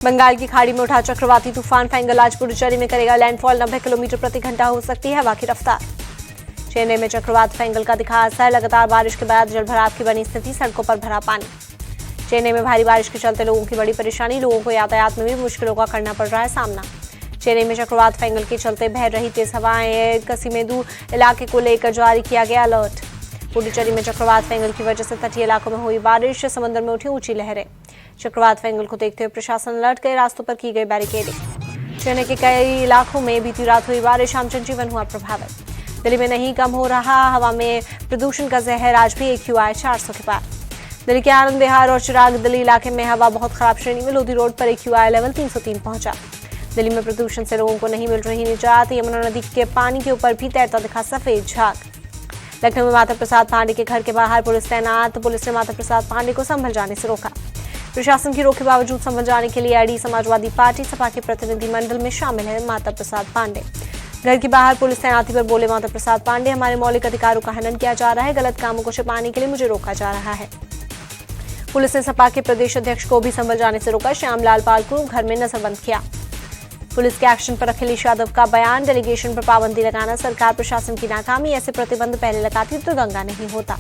बंगाल की खाड़ी में उठा चक्रवाती तूफान फेंगल आज पुडुचेरी में करेगा लैंडफॉल। 90 किलोमीटर प्रति घंटा हो सकती है हवा की रफ्तार। चेन्नई में चक्रवात फेंगल का दिखा असर। लगातार बारिश के बाद जलभराव की बनी स्थिति, सड़कों पर भरा पानी। चेन्नई में भारी बारिश के चलते लोगों की बड़ी परेशानी, लोगों को यातायात में भी मुश्किलों का करना पड़ रहा है सामना। चेन्नई में चक्रवात फेंगल के चलते बह रही तेज हवाएं, कसिमेदु इलाके को लेकर जारी किया गया अलर्ट। पुडुचेरी में चक्रवात फेंगल की वजह से तटीय इलाकों में हुई बारिश, समंदर में उठी ऊंची लहरें। चक्रवात फेंगल को देखते हुए प्रशासन अलर्ट, कई रास्तों पर की गई बैरिकेडिंग। चेन्नई के कई इलाकों में बीती रात हुई बारिश, आम जनजीवन हुआ प्रभावित। दिल्ली में नहीं कम हो रहा हवा में प्रदूषण का जहर, आज भी AQI 400 के पार। दिल्ली के आनंद विहार और चिराग दिल्ली इलाके में हवा बहुत खराब श्रेणी में, लोधी रोड पर AQI लेवल 303 पहुंचा। दिल्ली में प्रदूषण से लोगों को नहीं मिल रही निजात। यमुना नदी के पानी के ऊपर भी तैरता दिखा सफेद झाग। लखनऊ में माता प्रसाद पांडे के घर के बाहर पुलिस तैनात। पुलिस ने माता प्रसाद पांडे को संभल जाने से रोका। प्रशासन की रोक के बावजूद संभल जाने के लिए AD समाजवादी पार्टी सपा के प्रतिनिधिमंडल में शामिल है माता प्रसाद पांडे। घर के बाहर पुलिस तैनाती पर बोले माता प्रसाद पांडे, हमारे मौलिक अधिकारों का हनन किया जा रहा है, गलत कामों को छिपाने के लिए मुझे रोका जा रहा है। पुलिस ने सपा के प्रदेश अध्यक्ष को भी संभल जाने से रोका। श्यामलाल पाल को घर में नजरबंद किया। पुलिस के एक्शन पर अखिलेश यादव का बयान, डेलीगेशन पर पाबंदी लगाना सरकार प्रशासन की नाकामी, ऐसे प्रतिबंध पहले लगाती तो दंगा नहीं होता।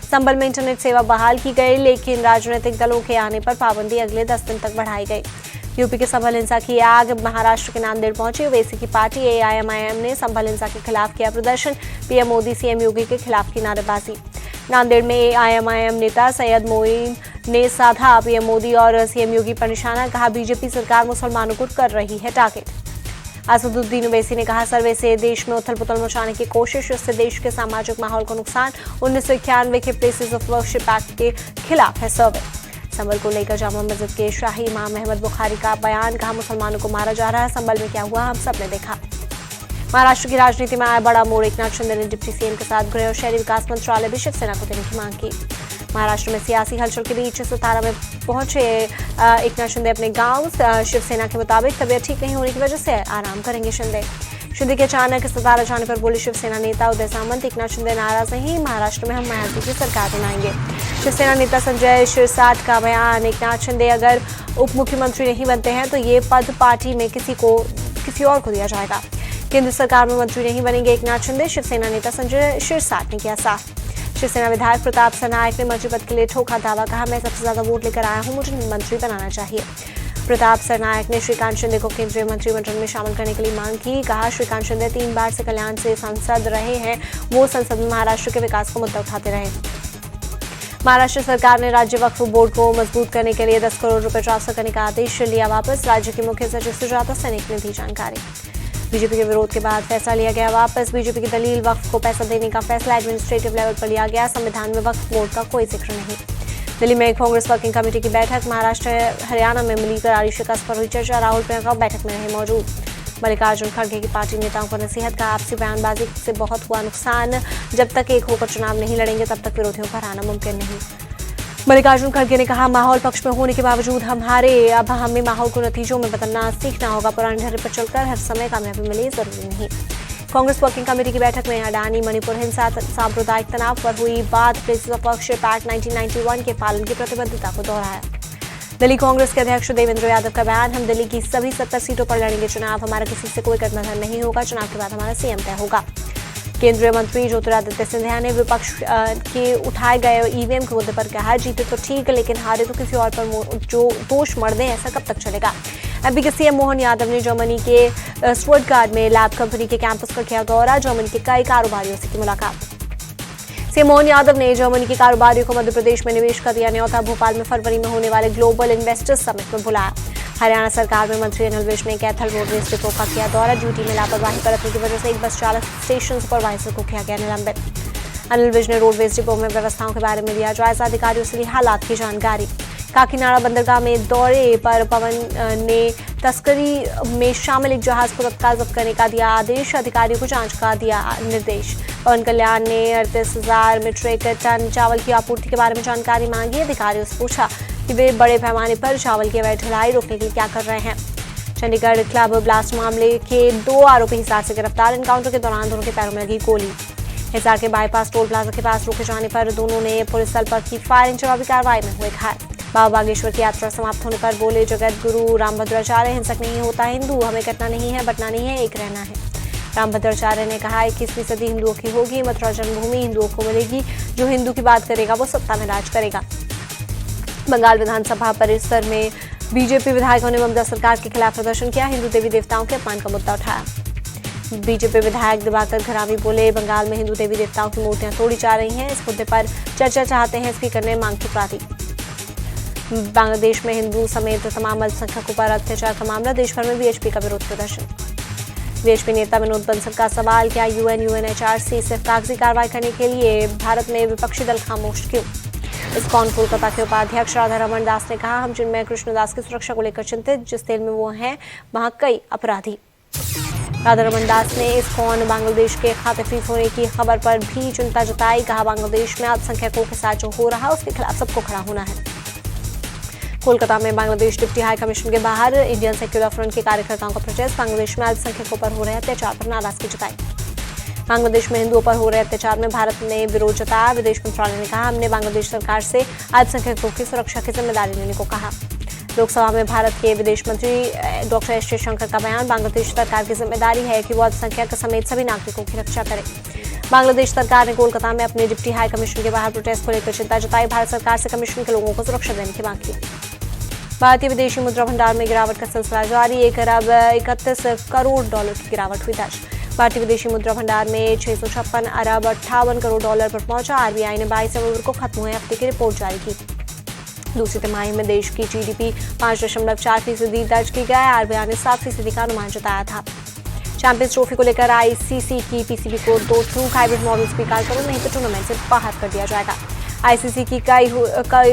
संभल में इंटरनेट सेवा बहाल की गई, लेकिन राजनीतिक दलों के आने पर पाबंदी अगले 10 दिन तक बढ़ाई गई। यूपी के संभल हिंसा की आग, महाराष्ट्र के नांदेड़ पहुंची ओवैसी की पार्टी। AIMIM ने संभल हिंसा के खिलाफ किया प्रदर्शन। PM मोदी CM योगी के खिलाफ की नारेबाजी। नांदेड़ में AIMIM नेता सैयद मोइन ने साधा PM मोदी और CM योगी पर निशाना, कहा बीजेपी सरकार मुसलमानों को कर रही है टारगेट। असदुद्दीन ओवैसी ने कहा सर्वे से देश में उथल पुथल मचाने की कोशिश, इससे देश के सामाजिक माहौल को नुकसान। 1991 के प्लेसेस ऑफ वर्शिप एक्ट के खिलाफ है सर्वे। संभल को लेकर जामा मस्जिद के शाही इमाम अहमद बुखारी का बयान, कहा मुसलमानों को मारा जा रहा है, संभल में क्या हुआ हम सब ने देखा। महाराष्ट्र की राजनीति में आया बड़ा मोड़, एकनाथ शिंदे ने डिप्टी CM के साथ गृह और शहरी विकास मंत्रालय भी शिवसेना को देने की मांग की। महाराष्ट्र में सियासी हलचल के बीच सतारा में पहुंचे एकनाथ शिंदे अपने गांव। शिवसेना के मुताबिक तबीयत ठीक नहीं होने की वजह से आराम करेंगे शिंदे के अचानक सतारा जाने पर बोले शिवसेना नेता उदय सामंत, एकनाथ शिंदे नाराज नहीं, महाराष्ट्र में हम महायुति की सरकार बनाएंगे। शिवसेना नेता संजय शिरसाट का बयान, एकनाथ शिंदे अगर उप मुख्यमंत्री नहीं बनते हैं तो ये पद पार्टी में किसी और को दिया जाएगा। केंद्र सरकार में मंत्री नहीं बनेंगे एकनाथ शिंदे, शिवसेना नेता संजय शिरसाट ने किया साफ। शिवसेना विधायक प्रताप सरनायक ने मंत्री पद के लिए ठोका दावा, कहा मैं सबसे ज्यादा वोट लेकर आया हूं, मुझे मंत्री बनाना चाहिए। प्रताप सरनायक ने श्रीकांत शिंदे को केंद्रीय मंत्रिमंडल में शामिल करने के लिए मांग की। कहा श्रीकांत शिंदे 3 बार से कल्याण से सांसद रहे हैं, वो संसद में महाराष्ट्र के विकास को मुद्दा उठाते रहे। महाराष्ट्र सरकार ने राज्य वक्फ बोर्ड को मजबूत करने के लिए 10 करोड़ रुपए ट्रांसफर करने का आदेश लिया वापस। राज्य के मुख्य सचिव सुजाता सैनिक ने दी जानकारी। बीजेपी के विरोध के बाद फैसला लिया गया वापस। बीजेपी की दलील, वक्फ को पैसा देने का फैसला एडमिनिस्ट्रेटिव लेवल पर लिया गया, संविधान में वक्फ बोर्ड का कोई जिक्र नहीं। दिल्ली में कांग्रेस वर्किंग कमेटी की बैठक, महाराष्ट्र हरियाणा में मिली करारी शिकस्त पर हुई चर्चा। राहुल प्रियंका बैठक में रहे मौजूद। मल्लिकार्जुन खड़गे की पार्टी नेताओं को नसीहत, का आपसी बयानबाजी से बहुत हुआ नुकसान, जब तक एक होकर चुनाव नहीं लड़ेंगे तब तक विरोधियों का हराना मुमकिन नहीं। मल्लिकार्जुन खड़गे ने कहा माहौल पक्ष में होने के बावजूद हम हारे, अब हमें माहौल को नतीजों में बदलना सीखना होगा, पुराने ढर्रे पर चलकर हर समय कामयाबी मिले जरूरी नहीं। कांग्रेस वर्किंग कमेटी की बैठक में अडानी मणिपुर हिंसा सांप्रदायिक तनाव पर हुई बात, प्लेसेस ऑफ वर्शिप एक्ट 1991 के पालन की प्रतिबद्धता को दोहराया। दिल्ली कांग्रेस के अध्यक्ष देवेंद्र यादव का बयान, हम दिल्ली की सभी 70 सीटों पर लड़ेंगे चुनाव, हमारा किसी से कोई गठबंधन नहीं होगा, चुनाव के बाद हमारा CM तय होगा। केंद्रीय मंत्री ज्योतिरादित्य सिंधिया ने विपक्ष के उठाए गए EVM के मुद्दे पर कहा जीते तो ठीक, लेकिन हारे तो किसी और पर जो दोष मढ़ दें, ऐसा कब तक चलेगा। MP के CM मोहन यादव ने जर्मनी के स्टुटगार्ट में लैब कंपनी के कैंपस पर किया दौरा, जर्मनी के कई कारोबारियों से की मुलाकात। CM मोहन यादव ने जर्मनी के कारोबारियों को मध्य प्रदेश में निवेश का दिया न्योता, भोपाल में फरवरी में होने वाले ग्लोबल इन्वेस्टर्स समिट में बुलाया। हरियाणा सरकार में मंत्री अनिल विज ने कैथल रोडवेज डिपो का किया दौरा, ड्यूटी में लापरवाही बरतने की वजह से एक बस चालक स्टेशन सुपरवाइजर को किया गया निलंबित। अनिल विज ने रोडवेज डिपो में व्यवस्थाओं के बारे में लिया जायजा, अधिकारियों से ली हालात की जानकारी। काकीनाडा बंदरगाह में दौरे पर पवन ने तस्करी में शामिल एक जहाज को तत्काल जब्त करने का दिया आदेश, अधिकारियों को जांच का दिया निर्देश। पवन कल्याण ने 38,000 मीट्रिक टन चावल की आपूर्ति के बारे में जानकारी मांगी, अधिकारियों से पूछा कि वे बड़े पैमाने पर चावल की अवैध ढुलाई रोकने के लिए क्या कर रहे हैं। चंडीगढ़ क्लब ब्लास्ट मामले के 2 आरोपी हिसार से गिरफ्तार, एनकाउंटर के दौरान दोनों के पैरों में लगी गोली। हिसार के बाईपास टोल प्लाजा के पास रोके जाने पर दोनों ने पुलिस दल पर की फायरिंग, जवाबी कार्रवाई में हुए घायल। बाबा बागेश्वर की यात्रा समाप्त होने पर बोले जगत गुरु रामभद्राचार्य, हिंसक नहीं होता हिंदू, हमें कटना नहीं है, बटना नहीं है, एक रहना है। रामभद्राचार्य ने कहा 21वीं सदी हिंदुओं की होगी, मथुरा जन्मभूमि हिंदुओं को मिलेगी, जो हिंदू की बात करेगा वो सत्ता में राज करेगा। बंगाल विधानसभा परिसर में बीजेपी विधायकों ने ममता सरकार के खिलाफ प्रदर्शन किया, हिंदू देवी देवताओं के अपमान का मुद्दा उठाया। बीजेपी विधायक दिवाकर घरावी बोले बंगाल में हिंदू देवी देवताओं की मूर्तियां तोड़ी जा रही हैं, इस मुद्दे पर चर्चा चाहते हैं स्पीकर ने मांग ठुकराई। बांग्लादेश में हिंदू समेत तमाम अल्पसंख्यकों पर अत्याचार का मामला, देश भर में बीएचपी का विरोध प्रदर्शन। बीएचपी नेता विनोद बंसल का सवाल, क्या यूएनएचआरसी सिर्फ कागजी कार्रवाई करने के लिए, भारत में विपक्षी दल खामोश क्यों? इस्कॉन कोलकाता के उपाध्यक्ष राधा रमन दास ने कहा, हम चिन्मय कृष्णदास की सुरक्षा को लेकर चिंतित, जिस जेल में वो हैं वहां कई अपराधी। राधा रमन दास ने इस्कॉन बांग्लादेश के खाते फ्रीज होने की खबर पर भी चिंता जताई, कहा बांग्लादेश में अल्पसंख्यकों के साथ जो हो रहा उसके खिलाफ सबको खड़ा होना है। कोलकाता में बांग्लादेश डिप्टी हाई कमीशन के बाहर इंडियन सेक्युलर फ्रंट के कार्यकर्ताओं का प्रोटेस्ट, बांग्लादेश में अल्पसंख्यकों पर हो रहे अत्याचार पर नाराजगी जताई। बांग्लादेश में हिंदुओं पर हो रहे अत्याचार में भारत ने विरोध जताया, विदेश मंत्रालय ने कहा, हमने बांग्लादेश सरकार से अल्पसंख्यकों की सुरक्षा की जिम्मेदारी लेने को कहा। लोकसभा में भारत के विदेश मंत्री डॉक्टर एस जयशंकर का बयान, बांग्लादेश सरकार की जिम्मेदारी है कि वो अल्पसंख्यक समेत सभी नागरिकों की रक्षा करे। बांग्लादेश सरकार ने कोलकाता में अपने डिप्टी हाई कमीशन के बाहर प्रोटेस्ट को लेकर चिंता जताई, भारत सरकार से कमीशन के लोगों को सुरक्षा देने की मांग की। भारतीय विदेशी मुद्रा भंडार में गिरावट का सिलसिला जारी, 1 अरब 31 करोड़ डॉलर की गिरावट हुई दर्ज। भारतीय विदेशी मुद्रा भंडार में 656 अरब 58 करोड़ डॉलर पर पहुंचा। आरबीआई ने 22 नवंबर को खत्म हुए हफ्ते की रिपोर्ट जारी की। दूसरी तिमाही में देश की जीडीपी 5.4% दर्ज की गई। आरबीआई ने 7% का अनुमान जताया था। चैंपियंस ट्रॉफी को लेकर आईसीसी की पीसीबी को 2 थ्रू हाइब्रिड मॉडल स्वीकार करो, नहीं तो टूर्नामेंट से बाहर कर दिया जाएगा। आईसीसी की कई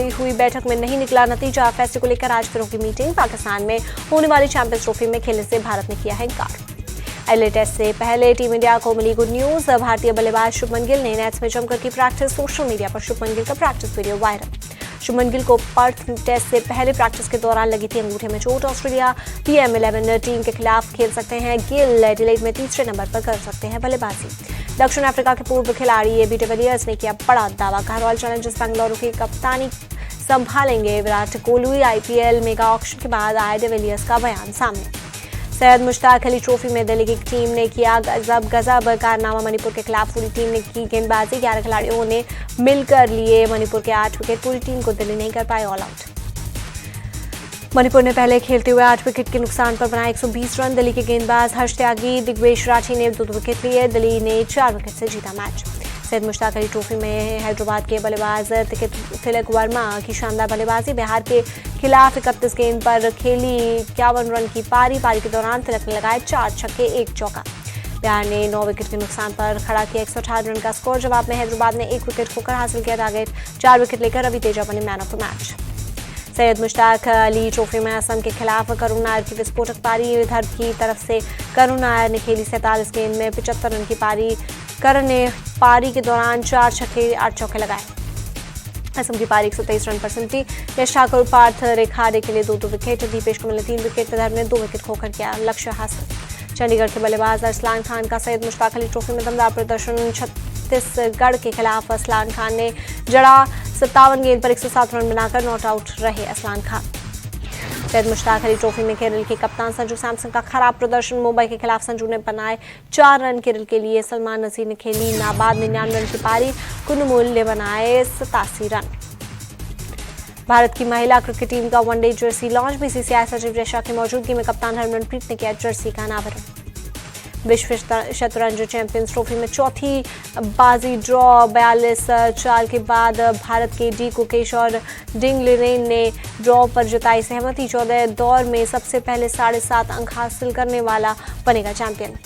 हुई बैठक में नहीं निकला नतीजा, फैसले को लेकर आज फिर होगी मीटिंग। पाकिस्तान में होने वाली चैंपियंस ट्रॉफी में खेलने से भारत ने किया है इनकार। एलए टेस्ट से पहले टीम इंडिया को मिली गुड न्यूज, भारतीय बल्लेबाज शुभमन गिल ने नेट्स में जमकर की प्रैक्टिस, सोशल मीडिया पर शुभमन गिल का practice video viral. Shubman Gill को पर्थ टेस्ट से पहले प्रैक्टिस के दौरान लगी थी अंगूठे में चोट। ऑस्ट्रेलिया PM11 टीम के खिलाफ खेल सकते हैं गिल, एडिलेड में तीसरे नंबर पर कर सकते हैं बल्लेबाजी। दक्षिण अफ्रीका के पूर्व खिलाड़ी एबी डिविलियर्स ने किया बड़ा दावा, कहा रॉयल चैलेंजर्स बेंगलुरु की कप्तानी संभालेंगे Virat Kohli. IPL mega auction के बाद आए डिविलियर्स का बयान सामने। सैयद मुश्ताक अली ट्रॉफी में दिल्ली की टीम ने किया गजब कारनामा, मणिपुर के खिलाफ पूरी टीम ने की गेंदबाजी। 11 खिलाड़ियों ने मिलकर लिए मणिपुर के 8 विकेट, पूरी टीम को दिल्ली नहीं कर पाए ऑल आउट। मणिपुर ने पहले खेलते हुए 8 विकेट के नुकसान पर बनाए 120 रन। दिल्ली के गेंदबाज हर्ष त्यागी, दिग्वेश राठी ने 2 विकेट लिए, दिल्ली ने 4 विकेट से जीता मैच। सैयद मुश्ताक अली ट्रॉफी में हैदराबाद के बल्लेबाज तिलक वर्मा की शानदार बल्लेबाजी, बिहार के खिलाफ 31 गेंद पर खेली 51 रन की पारी के दौरान तिलक ने लगाए 4 छक्के 1 चौका। बिहार ने 9 विकेट के नुकसान पर खड़ा किया 118 रन का स्कोर। जवाब में हैदराबाद ने 1 विकेट खोकर हासिल किया टारगेट, 4 विकेट लेकर रवि तेजा बने man of the match. Syed Mushtaq Ali trophy में असम के खिलाफ करुण नायर की विस्फोटक पारी, विदर्भ की तरफ से करुण नायर ने खेली 47 गेंद में 75 रन की पारी। करण ने पारी के दौरान 4 छक्के 8 चौके लगाए। असम की पारी 123 रन पर सिमटी। यश ठाकुर पार्थ रेखाडे के लिए 2 विकेट, दीपेश को मिले 3 विकेट, विदर्भ ने 2 विकेट खोकर किया लक्ष्य हासिल। चंडीगढ़ के बल्लेबाज अरसलान खान का सैयद मुश्ताक अली ट्रॉफी में दमदार प्रदर्शन। छत्तीसगढ़ के खिलाफ अरसलान खान ने जड़ा 57 गेंद पर 107 रन बनाकर नॉट आउट रहे अरसलान खान। सैयद मुश्ताक अली ट्रॉफी में केरल के कप्तान संजू सैमसन का खराब प्रदर्शन। मुंबई के खिलाफ संजू ने बनाए 4 रन, केरल के लिए सलमान नजीर ने खेली नाबाद 99 रन की पारी, कुनमुल ने बनाए 87 रन। भारत की महिला क्रिकेट टीम का वनडे जर्सी लॉन्च, बीसीसीआई सचिव रेशा की मौजूदगी में कप्तान हरमनप्रीत ने किया जर्सी का अनावरण। विश्व शतरंज चैंपियंस ट्रॉफी में चौथी बाजी ड्रॉ, 42 चाल के बाद भारत के डी कुकेश और डिंग लिरेन ने ड्रॉ पर जताई सहमति। 14 दौर में सबसे पहले 7.5 अंक हासिल करने वाला बनेगा चैंपियन।